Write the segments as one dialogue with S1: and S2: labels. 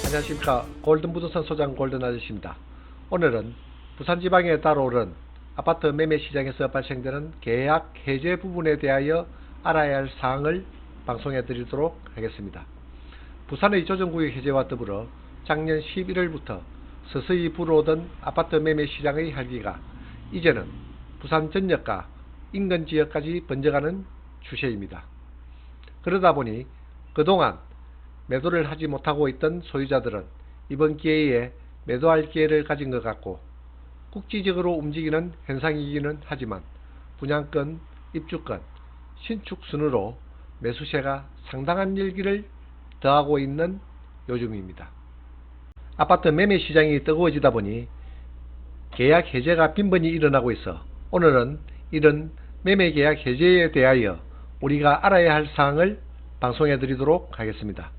S1: 안녕하십니까. 골든부동산 소장 골든 아저씨입니다. 오늘은 부산지방에 따라오른 아파트 매매 시장에서 발생되는 계약 해제 부분에 대하여 알아야 할 사항을 방송해 드리도록 하겠습니다. 부산의 조정구역 해제와 더불어 작년 11월부터 서서히 불어오던 아파트 매매 시장의 활기가 이제는 부산 전역과 인근 지역까지 번져가는 추세입니다. 그러다 보니 그동안 매도를 하지 못하고 있던 소유자들은 이번 기회에 매도할 기회를 가진 것 같고, 국지적으로 움직이는 현상이기는 하지만 분양권, 입주권, 신축 순으로 매수세가 상당한 열기를 더하고 있는 요즘입니다. 아파트 매매 시장이 뜨거워지다 보니 계약 해제가 빈번히 일어나고 있어 오늘은 이런 매매 계약 해제에 대하여 우리가 알아야 할 사항을 방송해 드리도록 하겠습니다.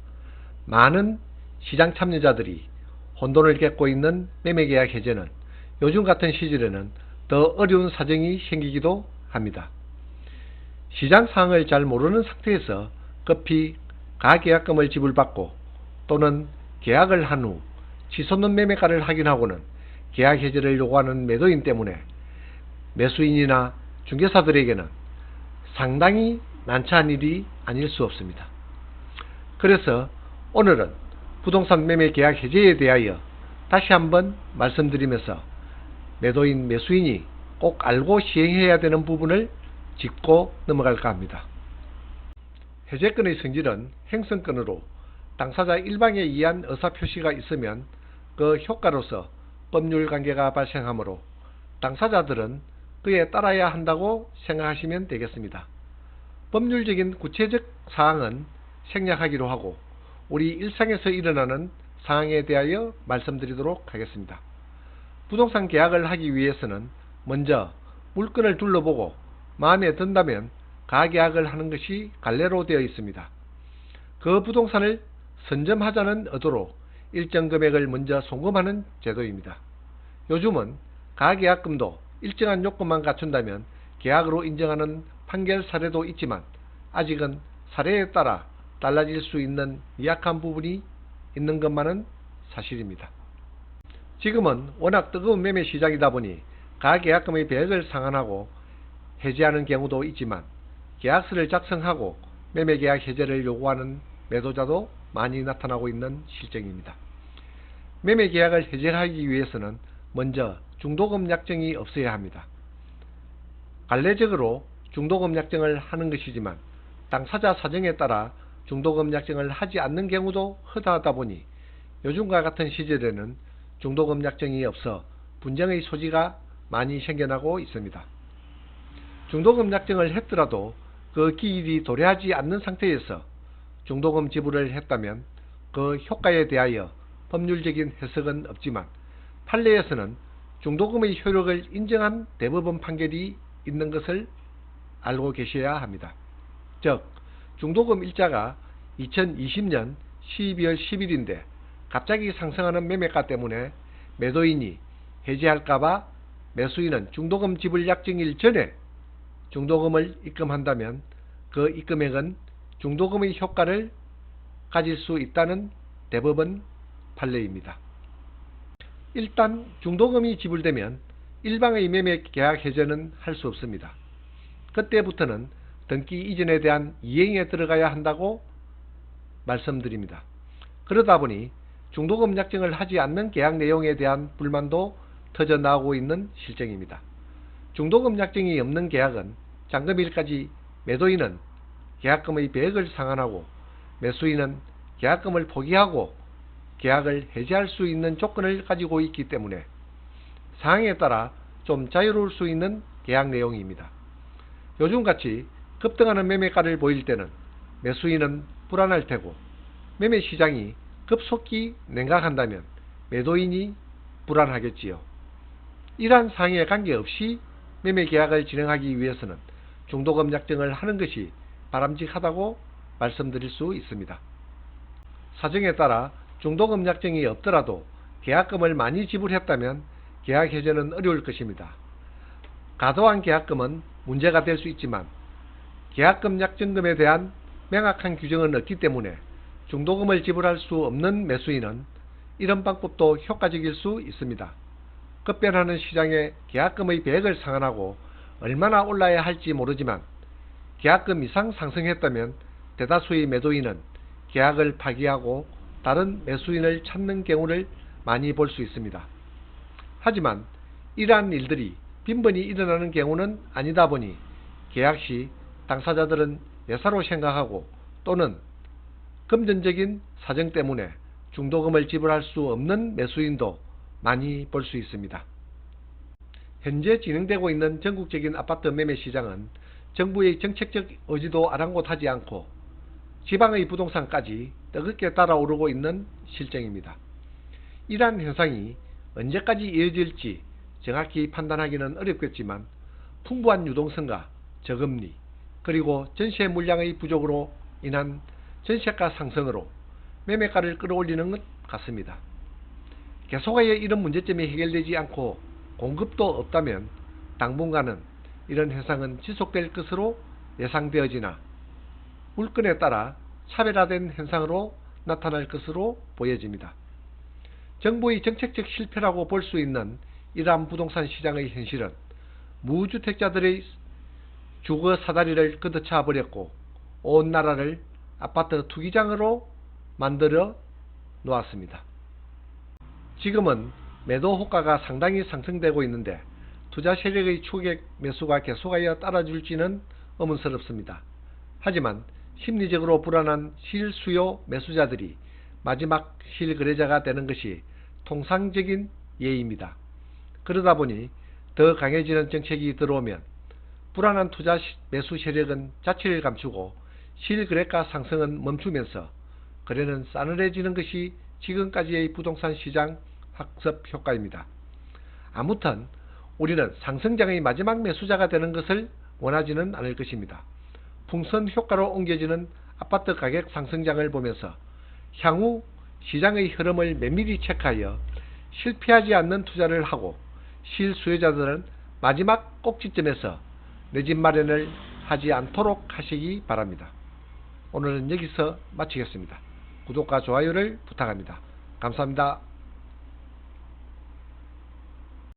S1: 많은 시장 참여자들이 혼돈을 겪고 있는 매매계약 해제는 요즘 같은 시절에는 더 어려운 사정이 생기기도 합니다. 시장 상황을 잘 모르는 상태에서 급히 가계약금을 지불받고 또는 계약을 한 후 치솟는 매매가를 확인하고는 계약 해제를 요구하는 매도인 때문에 매수인이나 중개사들에게는 상당히 난처한 일이 아닐 수 없습니다. 그래서 오늘은 부동산 매매 계약 해제에 대하여 다시 한번 말씀드리면서 매도인, 매수인이 꼭 알고 시행해야 되는 부분을 짚고 넘어갈까 합니다. 해제권의 성질은 행성권으로 당사자 일방에 의한 의사표시가 있으면 그 효과로서 법률관계가 발생하므로 당사자들은 그에 따라야 한다고 생각하시면 되겠습니다. 법률적인 구체적 사항은 생략하기로 하고 우리 일상에서 일어나는 상황에 대하여 말씀드리도록 하겠습니다. 부동산 계약을 하기 위해서는 먼저 물건을 둘러보고 마음에 든다면 가계약을 하는 것이 관례로 되어 있습니다. 그 부동산을 선점하자는 의도로 일정 금액을 먼저 송금하는 제도입니다. 요즘은 가계약금도 일정한 요건만 갖춘다면 계약으로 인정하는 판결 사례도 있지만 아직은 사례에 따라 달라질 수 있는 미약한 부분이 있는 것만은 사실입니다. 지금은 워낙 뜨거운 매매 시장이다 보니 가계약금의 배액을 상환하고 해지하는 경우도 있지만 계약서를 작성하고 매매계약 해제를 요구하는 매도자도 많이 나타나고 있는 실정입니다. 매매계약을 해제하기 위해서는 먼저 중도금 약정이 없어야 합니다. 관례적으로 중도금 약정을 하는 것이지만 당사자 사정에 따라 중도금 약정을 하지 않는 경우도 허다하다 보니 요즘과 같은 시절에는 중도금 약정이 없어 분쟁의 소지가 많이 생겨나고 있습니다. 중도금 약정을 했더라도 그 기일이 도래하지 않는 상태에서 중도금 지불을 했다면 그 효과에 대하여 법률적인 해석은 없지만 판례에서는 중도금의 효력을 인정한 대법원 판결이 있는 것을 알고 계셔야 합니다. 즉 중도금 일자가 2020년 12월 10일인데 갑자기 상승하는 매매가 때문에 매도인이 해지할까봐 매수인은 중도금 지불 약정일 전에 중도금을 입금한다면 그 입금액은 중도금의 효과를 가질 수 있다는 대법원 판례입니다. 일단 중도금이 지불되면 일방의 매매 계약 해제는 할 수 없습니다. 그때부터는 등기 이전에 대한 이행에 들어가야 한다고 말씀드립니다. 그러다 보니 중도금 약정을 하지 않는 계약 내용에 대한 불만도 터져나오고 있는 실정입니다. 중도금 약정이 없는 계약은 잔금일까지 매도인은 계약금의 배액을 상환하고 매수인은 계약금을 포기하고 계약을 해지할 수 있는 조건을 가지고 있기 때문에 상황에 따라 좀 자유로울 수 있는 계약 내용입니다. 요즘같이 급등하는 매매가를 보일 때는 매수인은 불안할 테고 매매 시장이 급속히 냉각한다면 매도인이 불안하겠지요. 이러한 상황에 관계없이 매매 계약을 진행하기 위해서는 중도금 약정을 하는 것이 바람직하다고 말씀드릴 수 있습니다. 사정에 따라 중도금 약정이 없더라도 계약금을 많이 지불했다면 계약 해제는 어려울 것입니다. 과도한 계약금은 문제가 될 수 있지만 계약금 약정금에 대한 명확한 규정은 없기 때문에 중도금을 지불할 수 없는 매수인은 이런 방법도 효과적일 수 있습니다. 급변하는 시장에 계약금의 배액을 상환하고 얼마나 올라야 할지 모르지만 계약금 이상 상승했다면 대다수의 매도인은 계약을 파기하고 다른 매수인을 찾는 경우를 많이 볼 수 있습니다. 하지만 이러한 일들이 빈번히 일어나는 경우는 아니다 보니 계약 시 당사자들은 매사로 생각하고 또는 금전적인 사정 때문에 중도금을 지불할 수 없는 매수인도 많이 볼 수 있습니다. 현재 진행되고 있는 전국적인 아파트 매매 시장은 정부의 정책적 의지도 아랑곳하지 않고 지방의 부동산까지 뜨겁게 달아오르고 있는 실정입니다. 이러한 현상이 언제까지 이어질지 정확히 판단하기는 어렵겠지만 풍부한 유동성과 저금리 그리고 전세 물량의 부족으로 인한 전세가 상승으로 매매가를 끌어올리는 것 같습니다. 계속하여 이런 문제점이 해결되지 않고 공급도 없다면 당분간은 이런 현상은 지속될 것으로 예상되어지나 물건에 따라 차별화된 현상으로 나타날 것으로 보여집니다. 정부의 정책적 실패라고 볼 수 있는 이러한 부동산 시장의 현실은 무주택자들의 주거 사다리를 걷어차 버렸고 온 나라를 아파트 투기장으로 만들어 놓았습니다. 지금은 매도 호가가 상당히 상승되고 있는데 투자 세력의 추격 매수가 계속하여 따라줄지는 의문스럽습니다. 하지만 심리적으로 불안한 실수요 매수자들이 마지막 실거래자가 되는 것이 통상적인 예입니다. 그러다 보니 더 강해지는 정책이 들어오면 불안한 투자 매수 세력은 자취를 감추고 실거래가 상승은 멈추면서 거래는 싸늘해지는 것이 지금까지의 부동산 시장 학습 효과입니다. 아무튼 우리는 상승장의 마지막 매수자가 되는 것을 원하지는 않을 것입니다. 풍선 효과로 옮겨지는 아파트 가격 상승장을 보면서 향후 시장의 흐름을 면밀히 체크하여 실패하지 않는 투자를 하고 실수요자들은 마지막 꼭지점에서 내 집 마련을 하지 않도록 하시기 바랍니다. 오늘은 여기서 마치겠습니다. 구독과 좋아요를 부탁합니다. 감사합니다.